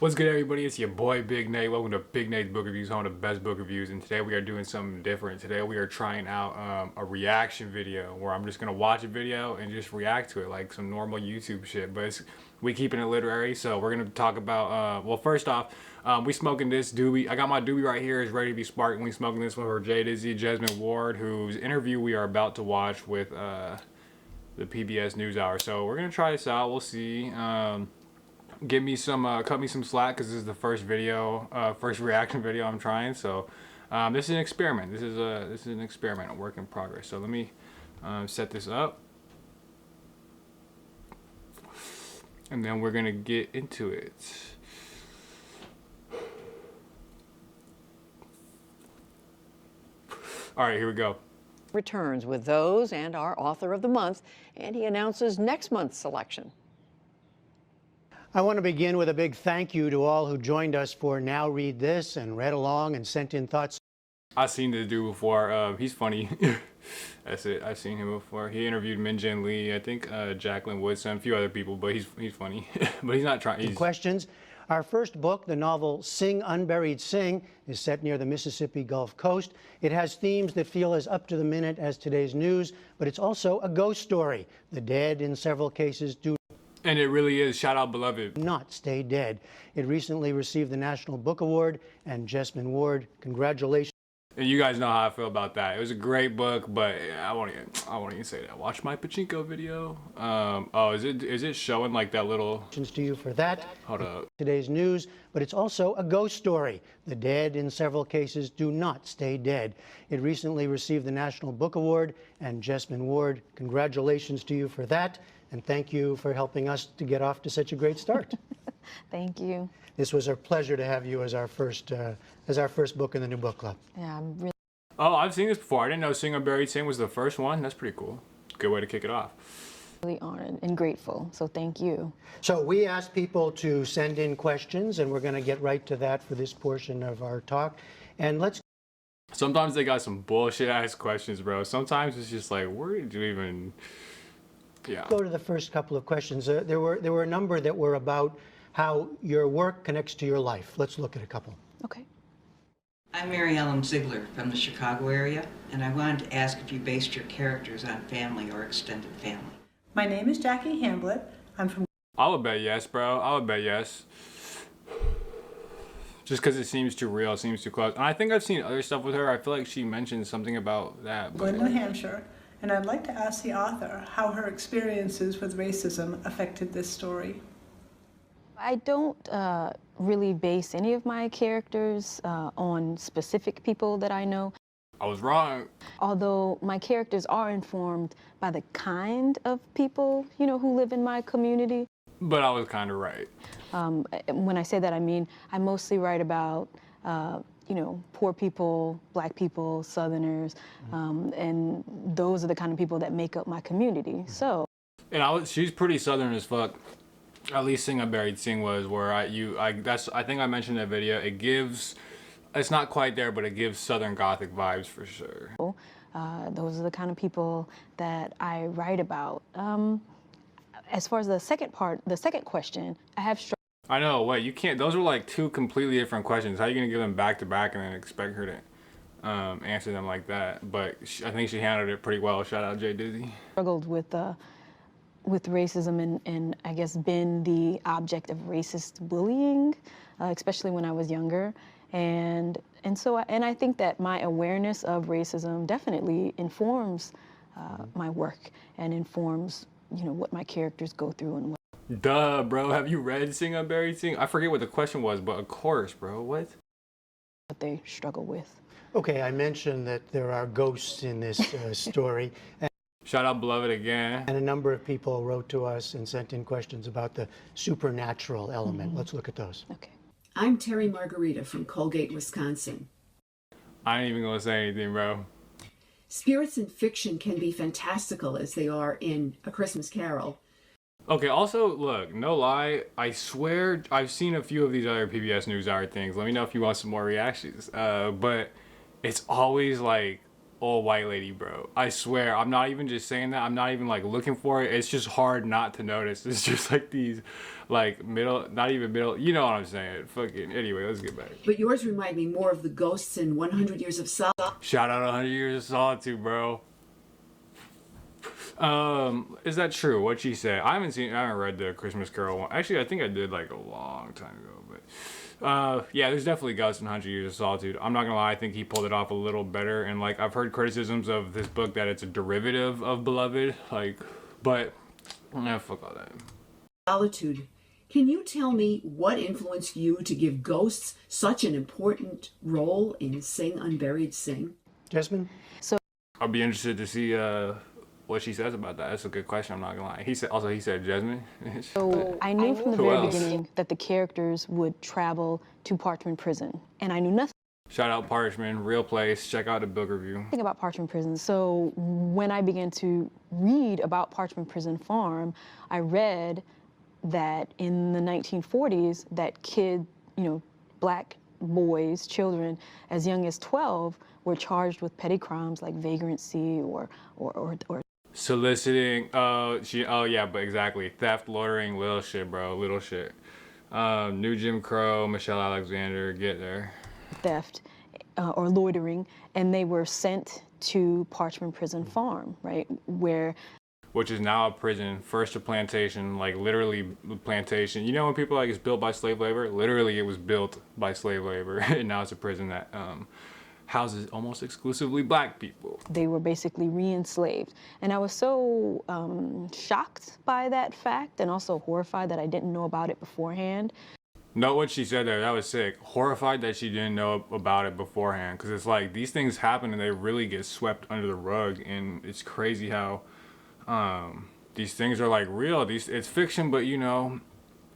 What's good, everybody? It's your boy Big Nate. Welcome to Big Nate's Book Reviews, home of the best book reviews. And today we are doing something different. Today we are trying out a reaction video where I'm just gonna watch a video and just react to it like some normal YouTube shit. But we keeping it literary, so we're gonna talk about. Well, first off, we smoking this doobie. I got my doobie right here. It's ready to be sparked. We smoking this one for Jesmyn Ward, whose interview we are about to watch with the PBS NewsHour. So we're gonna try this out. We'll see. Give me some, cut me some slack because this is the first video, first reaction video I'm trying. So this is an experiment. This is an experiment, a work in progress. So let me set this up, and then we're gonna get into it. All right, here we go. Returns with those and our author of the month, and he announces next month's selection. I want to begin with a big thank you to all who joined us for Now Read This and read along and sent in thoughts. I've seen this dude before. He's funny. That's it. I've seen him before. He interviewed Min Jin Lee, I think Jacqueline Woodson, a few other people, but he's funny. But he's not trying. Questions. Our first book, the novel Sing, Unburied, Sing, is set near the Mississippi Gulf Coast. It has themes that feel as up to the minute as today's news, but it's also a ghost story. The dead, in several cases, do And it really is. Shout out, beloved. not stay dead. It recently received the National Book Award, and Jesmyn Ward, congratulations. And you guys know how I feel about that. It was a great book, but I won't even say that. Watch my pachinko video. Oh, is it showing like that little? To you for that. Hold up. Today's news, but it's also a ghost story. The dead, in several cases, do not stay dead. It recently received the National Book Award, and Jesmyn Ward, congratulations to you for that, and thank you for helping us to get off to such a great start. Thank you. This was a pleasure to have you as our first book in the new book club. Yeah, I'm really Oh, I've seen this before. I didn't know Sing Unburied Sing was the first one. That's pretty cool. Good way to kick it off. honored and grateful, so thank you. So we asked people to send in questions, and we're going to get right to that for this portion of our talk. And let's. Sometimes they got some bullshit ass questions, bro. Sometimes it's just like, where did you even? Yeah. Go to the first couple of questions. There were a number that were about how your work connects to your life. Let's look at a couple. Okay. I'm Mary Ellen Ziegler from the Chicago area, and I wanted to ask if you based your characters on family or extended family. My name is Jackie Hamblett. I'm from. I would bet yes, bro. I would bet yes. Just because it seems too real, seems too close. And I think I've seen other stuff with her. I feel like she mentioned something about that. But New Hampshire, and I'd like to ask the author how her experiences with racism affected this story. I don't really base any of my characters on specific people that I know. I was wrong. Although my characters are informed by the kind of people, you know, who live in my community. But I was kind of right. When I say that, I mean, I mostly write about, you know, poor people, black people, Southerners, and those are the kind of people that make up my community, so. And she's pretty Southern as fuck. At least Sing Unburied Sing was where I think I mentioned in that video. It gives, it's not quite there, but it gives Southern Gothic vibes for sure. Those are the kind of people that I write about. As far as the second question, I have struggled. I know, wait, you can't, those are like two completely different questions. How are you gonna give them back to back and then expect her to answer them like that? But I think she handled it pretty well. Shout out Jay Dizzy. Struggled with racism and I guess been the object of racist bullying, especially when I was younger. And so I think that my awareness of racism definitely informs my work and informs, you know, what my characters go through and what. Duh, bro. Have you read Sing Unburied Sing? I forget what the question was, but of course, bro. What they struggle with. Okay, I mentioned that there are ghosts in this story. Shout out beloved again. And a number of people wrote to us and sent in questions about the supernatural element. Let's look at those. Okay. I'm Terry Margarita from Colgate, Wisconsin. I ain't even gonna say anything, bro. Spirits in fiction can be fantastical as they are in A Christmas Carol. Okay, also, look, no lie, I swear I've seen a few of these other PBS NewsHour things. Let me know if you want some more reactions. But it's always like old white lady, bro. I swear, I'm not even just saying that. I'm not even like looking for it. It's just hard not to notice. It's just like these, like middle, not even middle. You know what I'm saying? Fucking. Anyway, let's get back. But yours remind me more of the ghosts in 100 Years of Solitude. Shout out 100 Years of Solitude, bro. Is that true? What she said? I haven't read the Christmas Carol one. Actually, I think I did like a long time ago, but yeah, there's definitely ghosts in 100 Years of Solitude. I'm not gonna lie, I think he pulled it off a little better, and like I've heard criticisms of this book that it's a derivative of Beloved, like, but fuck all that. Solitude. Can you tell me what influenced you to give ghosts such an important role in Sing Unburied Sing? Jesmyn? I'll be interested to see what she says about that. That's a good question. I'm not gonna lie. He said Jesmyn. So I knew from the Who very else? beginning that the characters would travel to Parchment Prison, and I knew nothing Shout out Parchment, real place. Check out the book review. about Parchment Prison. So when I began to read about Parchment Prison Farm, I read that in the 1940s, that black boys, children, as young as 12, were charged with petty crimes like vagrancy or Soliciting, but exactly. Theft, loitering, little shit, bro, little shit. New Jim Crow, Michelle Alexander, get there. theft or loitering, and they were sent to Parchment Prison Farm, right, Which is now a prison, first a plantation, like literally plantation. You know when people like it's built by slave labor? Literally it was built by slave labor, and now it's a prison that houses almost exclusively black people. they were basically re-enslaved. And I was so shocked by that fact and also horrified that I didn't know about it beforehand. Note what she said there, that was sick. Horrified that she didn't know about it beforehand, because it's like these things happen and they really get swept under the rug, and it's crazy how these things are like real. It's fiction, but you know,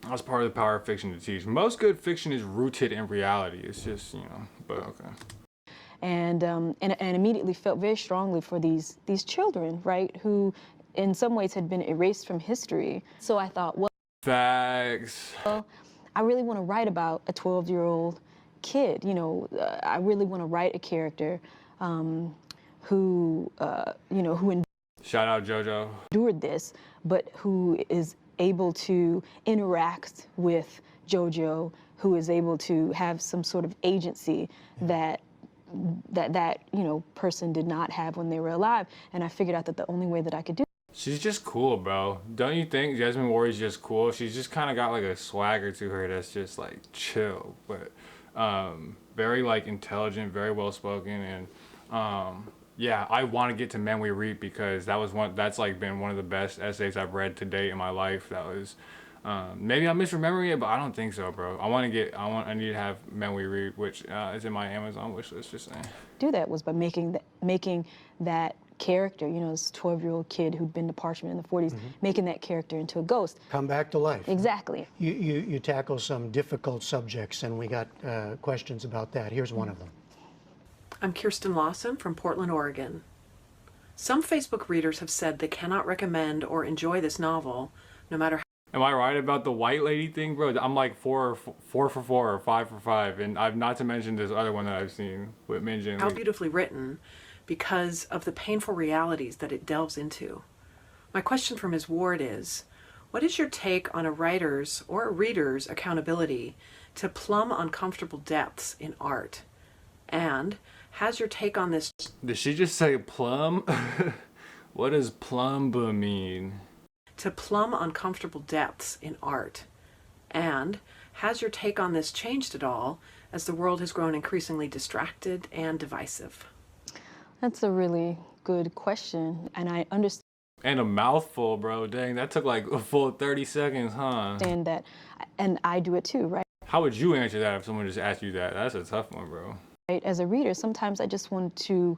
that's part of the power of fiction to teach. Most good fiction is rooted in reality. It's just, you know, but okay. And immediately felt very strongly for these children, right, who in some ways had been erased from history. So I thought, well, Facts. I really want to write about a 12-year-old kid. You know, I really want to write a character who Shout out JoJo. endured this, but who is able to interact with JoJo, who is able to have some sort of agency that person did not have when they were alive. And I figured out that the only way that I could do. She's just cool, bro. Don't you think Jesmyn Ward just cool? She's just kind of got like a swagger to her that's just like chill, but very like intelligent, very well spoken, and yeah, I want to get to Men We Reap because that's like been one of the best essays I've read to date in my life. That was maybe I'm misremembering it, but I don't think so, bro. I need to have Men We Reap, which is in my Amazon wish list. Just saying. Do that was by making that character, you know, this 12-year-old kid who'd been to Parchment in the 40s, making that character into a ghost. Come back to life. Exactly. You tackle some difficult subjects, and we got questions about that. Here's one of them. I'm Kirsten Lawson from Portland, Oregon. Some Facebook readers have said they cannot recommend or enjoy this novel, no matter how. Am I right about the white lady thing, bro? I'm like 4 for 4 or 5 for 5, and I've not to mention this other one that I've seen with Minjin. How beautifully written, because of the painful realities that it delves into. My question for Ms. Ward is, what is your take on a writer's or a reader's accountability to plumb uncomfortable depths in art? And has your take on this... Did she just say plum? What does plumba mean? To plumb uncomfortable depths in art. And has your take on this changed at all as the world has grown increasingly distracted and divisive? That's a really good question, and I understand And a mouthful, bro. Dang, that took like a full 30 seconds, huh? that, and I do it too, right? How would you answer that if someone just asked you that? That's a tough one, bro. Right? As a reader, sometimes I just want to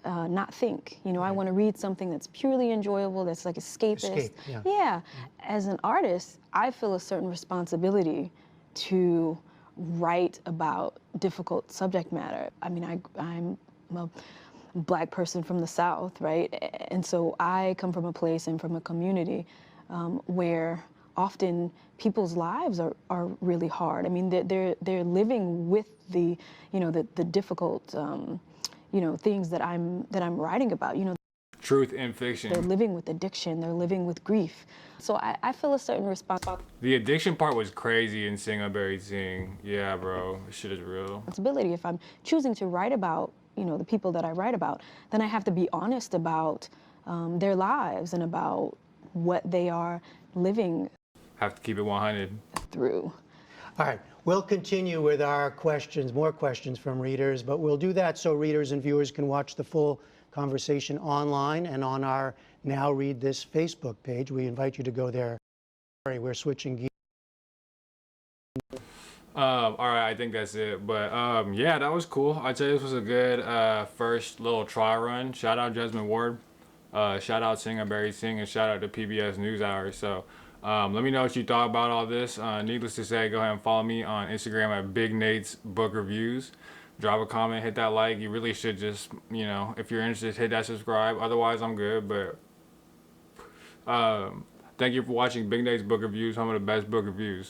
not think. You know, I want to read something that's purely enjoyable, that's like escapist. Escape, yeah. Yeah. As an artist, I feel a certain responsibility to write about difficult subject matter. I mean, I'm a Black person from the South, right? And so I come from a place and from a community where often people's lives are really hard. I mean, they're living with the, you know, the difficult things that I'm writing about. Truth in fiction. They're living with addiction. They're living with grief. So I feel a certain The addiction part was crazy in Sing Unburied Sing. Yeah, bro, this shit is real. responsibility. If I'm choosing to write about, the people that I write about, then I have to be honest about their lives and about what they are living Have to keep it 100. through. All right, we'll continue with our questions, more questions from readers, but we'll do that so readers and viewers can watch the full conversation online and on our Now Read This Facebook page. We invite you to go there. We're switching gears. All right, I think that's it. But yeah, that was cool. I'd say this was a good first little trial run. Shout out Jesmyn Ward. Shout out Sing Unburied Sing, and shout out to PBS NewsHour. So let me know what you thought about all this. Needless to say, go ahead and follow me on Instagram at Big Nate's Book Reviews. Drop a comment, hit that like. You really should just, if you're interested, hit that subscribe. Otherwise, I'm good. But thank you for watching Big Nate's Book Reviews, home of the best book reviews.